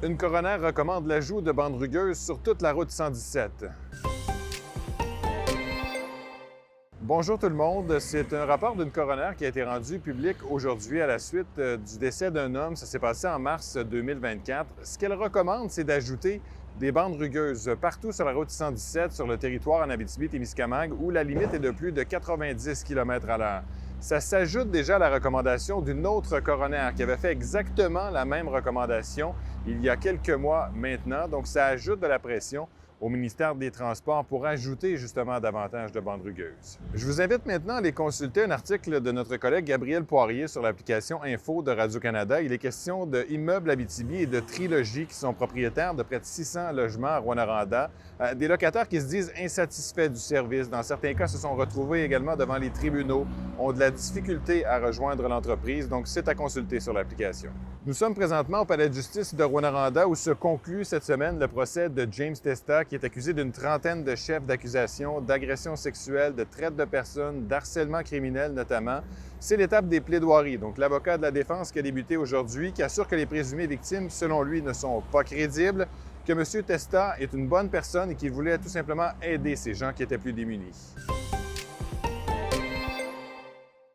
Une coroner recommande l'ajout de bandes rugueuses sur toute la route 117. Bonjour tout le monde, c'est un rapport d'une coroner qui a été rendu public aujourd'hui à la suite du décès d'un homme. Ça s'est passé en mars 2024. Ce qu'elle recommande, c'est d'ajouter des bandes rugueuses partout sur la route 117 sur le territoire en Abitibi-Témiscamingue où la limite est de plus de 90 km/h. Ça s'ajoute déjà à la recommandation d'une autre coroner qui avait fait exactement la même recommandation il y a quelques mois maintenant. Donc, ça ajoute de la pression au ministère des Transports pour ajouter justement davantage de bandes rugueuses. Je vous invite maintenant à aller consulter un article de notre collègue Gabriel Poirier sur l'application Info de Radio-Canada. Il est question de Immeubles Abitibi et de Trilogie qui sont propriétaires de près de 600 logements à Rouyn-Noranda. Des locataires qui se disent insatisfaits du service. Dans certains cas, se sont retrouvés également devant les tribunaux, ont de la difficulté à rejoindre l'entreprise. Donc, c'est à consulter sur l'application. Nous sommes présentement au palais de justice de Rouyn-Noranda où se conclut cette semaine le procès de James Testa qui est accusé d'une trentaine de chefs d'accusation d'agression sexuelle, de traite de personnes, d'harcèlement criminel notamment. C'est l'étape des plaidoiries. Donc, l'avocat de la défense qui a débuté aujourd'hui, qui assure que les présumées victimes, selon lui, ne sont pas crédibles, que M. Testa est une bonne personne et qu'il voulait tout simplement aider ces gens qui étaient plus démunis.